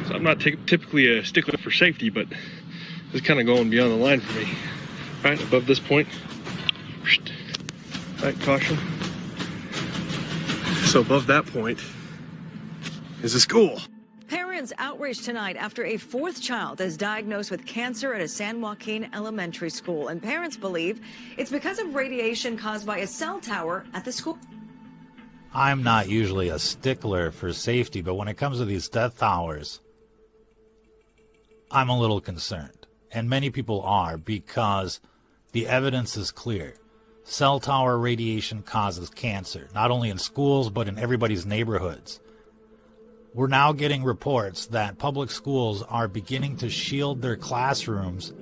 So I'm not typically a stickler for safety, but this is kind of going beyond the line for me. Right above this point. Right, caution. So above that point is a school. Parents outraged tonight after a fourth child is diagnosed with cancer at a San Joaquin elementary school. And parents believe it's because of radiation caused by a cell tower at the school. I'm not usually a stickler for safety, but when it comes to these death towers, I'm a little concerned. And many people are, because the evidence is clear. Cell tower radiation causes cancer, not only in schools, but in everybody's neighborhoods. We're now getting reports that public schools are beginning to shield their classrooms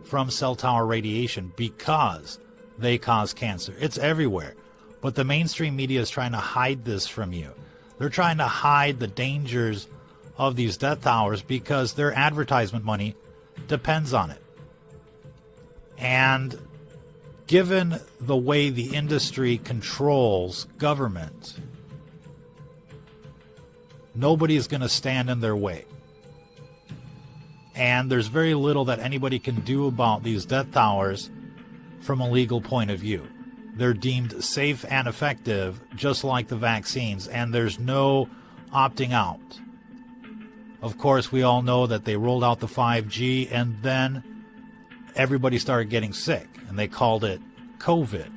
from cell tower radiation because they cause cancer. It's everywhere. But the mainstream media is trying to hide this from you. They're trying to hide the dangers of these death towers because their advertisement money depends on it. And given the way the industry controls government, nobody's going to stand in their way. And there's very little that anybody can do about these death towers from a legal point of view. They're deemed safe and effective, just like the vaccines, and there's no opting out. Of course, we all know that they rolled out the 5G, and then everybody started getting sick, and they called it COVID.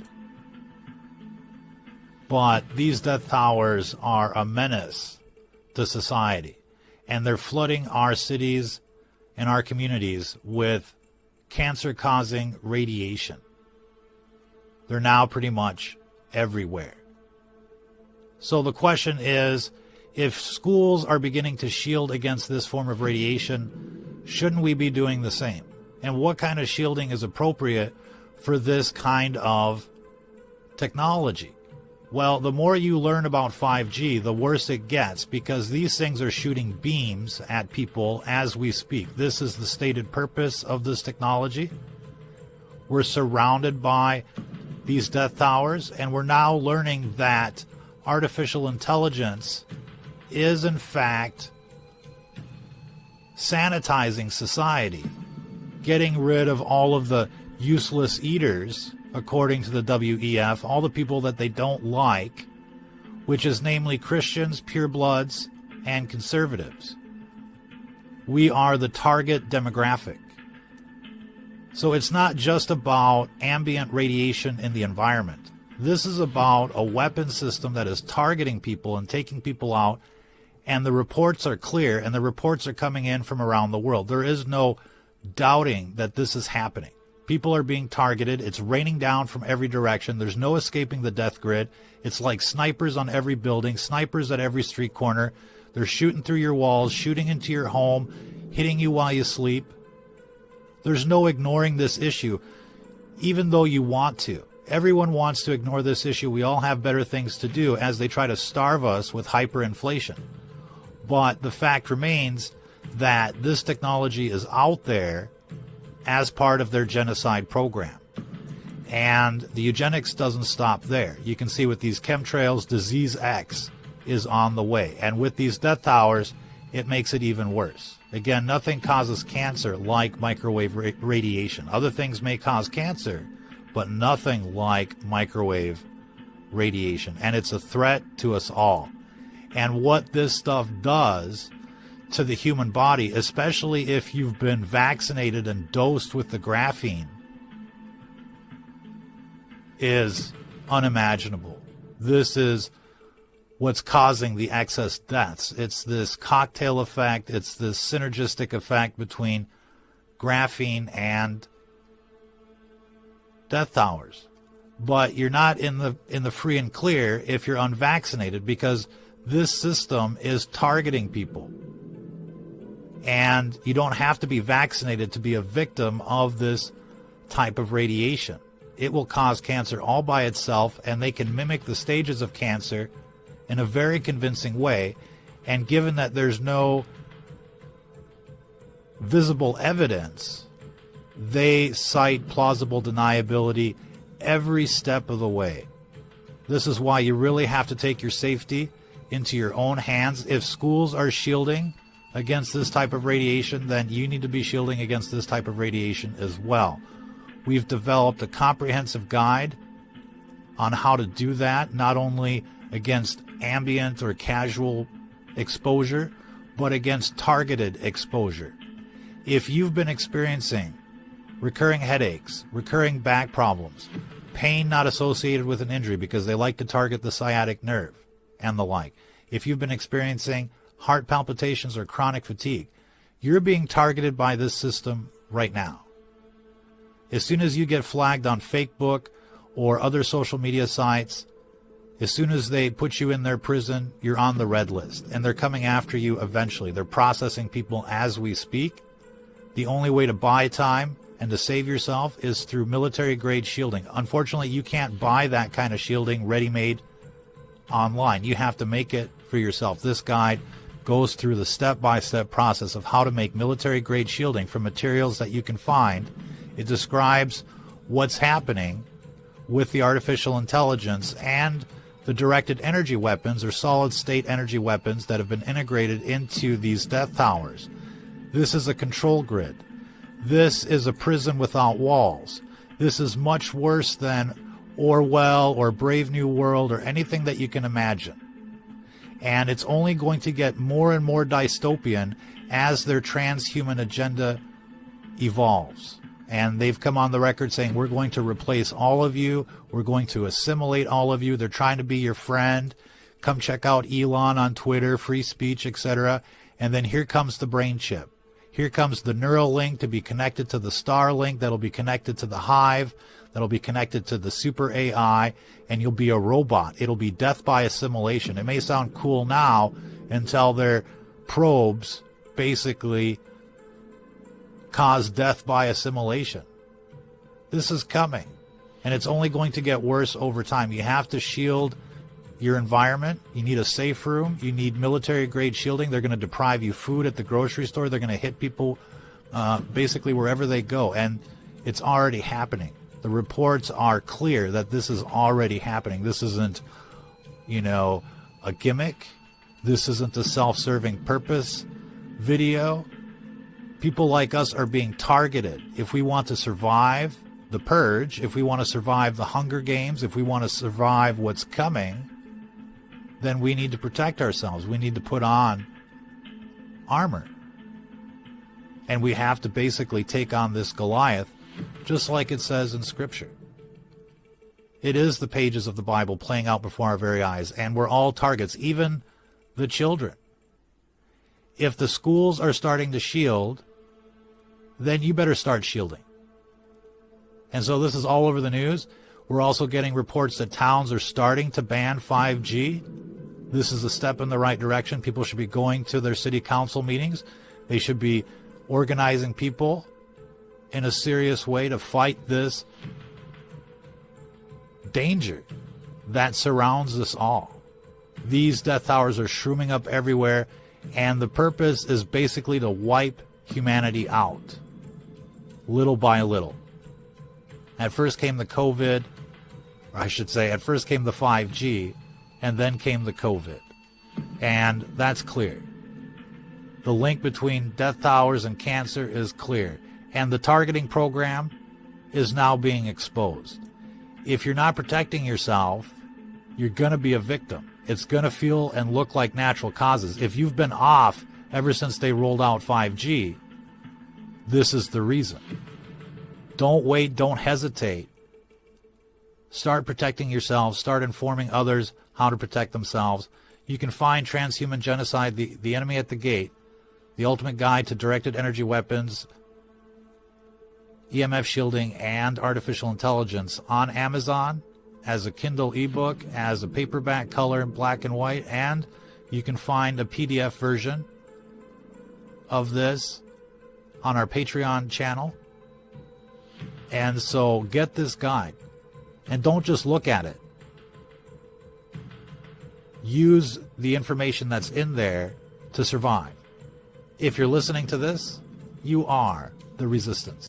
But these death towers are a menace to society, and they're flooding our cities and our communities with cancer-causing radiation. They're now pretty much everywhere. So the question is, if schools are beginning to shield against this form of radiation, shouldn't we be doing the same? And what kind of shielding is appropriate for this kind of technology? Well, the more you learn about 5G, the worse it gets, because these things are shooting beams at people as we speak. This is the stated purpose of this technology. We're surrounded by these death towers, and we're now learning that artificial intelligence is in fact sanitizing society, getting rid of all of the useless eaters, according to the WEF, all the people that they don't like, which is namely Christians, purebloods, and conservatives. We are the target demographic. So it's not just about ambient radiation in the environment. This is about a weapon system that is targeting people and taking people out, and the reports are clear, and the reports are coming in from around the world. There is no doubting that this is happening. People are being targeted. It's raining down from every direction. There's no escaping the death grid. It's like snipers on every building, snipers at every street corner. They're shooting through your walls, shooting into your home, hitting you while you sleep. There's no ignoring this issue, even though you want to. Everyone wants to ignore this issue. We all have better things to do as they try to starve us with hyperinflation. But the fact remains that this technology is out there as part of their genocide program. And the eugenics doesn't stop there. You can see with these chemtrails, Disease X is on the way. And with these death towers, it makes it even worse. Again, nothing causes cancer like microwave radiation. Other things may cause cancer, but nothing like microwave radiation. And it's a threat to us all. And what this stuff does to the human body, especially if you've been vaccinated and dosed with the graphene, is unimaginable. This is what's causing the excess deaths. It's this cocktail effect. It's this synergistic effect between graphene and death towers. But you're not in the free and clear if you're unvaccinated, because this system is targeting people. And you don't have to be vaccinated to be a victim of this type of radiation. It will cause cancer all by itself, and they can mimic the stages of cancer in a very convincing way. And given that there's no visible evidence, they cite plausible deniability every step of the way. This is why you really have to take your safety into your own hands. If schools are shielding against this type of radiation, then you need to be shielding against this type of radiation as well. We've developed a comprehensive guide on how to do that, not only against ambient or casual exposure, but against targeted exposure. If you've been experiencing recurring headaches, recurring back problems, pain not associated with an injury because they like to target the sciatic nerve and the like, if you've been experiencing heart palpitations or chronic fatigue, you're being targeted by this system right now. As soon as you get flagged on Facebook or other social media sites, as soon as they put you in their prison, you're on the red list, and they're coming after you eventually. They're processing people as we speak. The only way to buy time and to save yourself is through military-grade shielding. Unfortunately, you can't buy that kind of shielding ready-made online. You have to make it for yourself. This guide goes through the step-by-step process of how to make military-grade shielding from materials that you can find. It describes what's happening with the artificial intelligence and the directed energy weapons or solid-state energy weapons that have been integrated into these death towers. This is a control grid. This is a prison without walls. This is much worse than Orwell or Brave New World or anything that you can imagine. And it's only going to get more and more dystopian as their transhuman agenda evolves. And they've come on the record saying, we're going to replace all of you. We're going to assimilate all of you. They're trying to be your friend. Come check out Elon on Twitter, free speech, etc. And then here comes the brain chip. Here comes the Neuralink to be connected to the Starlink, that'll be connected to the Hive, that'll be connected to the Super AI, and you'll be a robot. It'll be death by assimilation. It may sound cool now until their probes basically cause death by assimilation. This is coming, and it's only going to get worse over time. You have to shield your environment. You need a safe room. You need military-grade shielding. They're going to deprive you food at the grocery store. They're going to hit people basically wherever they go, and it's already happening. The reports are clear that this is already happening. This isn't, a gimmick. This isn't a self-serving purpose video. People like us are being targeted. If we want to survive the purge, if we want to survive the Hunger Games, if we want to survive what's coming, then we need to protect ourselves. We need to put on armor. And we have to basically take on this Goliath, just like it says in Scripture. It is the pages of the Bible playing out before our very eyes, and we're all targets, even the children. If the schools are starting to shield, then you better start shielding. And so this is all over the news. We're also getting reports that towns are starting to ban 5G. This is a step in the right direction. People should be going to their city council meetings. They should be organizing people in a serious way to fight this danger that surrounds us all. These death towers are shrooming up everywhere, and the purpose is basically to wipe humanity out, little by little. At first came the COVID, or I should say, at first came the 5G, and then came the COVID. And that's clear. The link between death towers and cancer is clear. And the targeting program is now being exposed. If you're not protecting yourself, you're going to be a victim. It's going to feel and look like natural causes. If you've been off ever since they rolled out 5G, this is the reason. Don't wait. Don't hesitate. Start protecting yourself. Start informing others how to protect themselves. You can find Transhuman Genocide, the Enemy at the Gate, the ultimate guide to directed energy weapons, EMF shielding, and artificial intelligence on Amazon as a Kindle ebook, as a paperback, color, in black and white, and you can find a PDF version of this on our Patreon channel. And so get this guide, and don't just look at it. Use the information that's in there to survive. If you're listening to this, you are the resistance.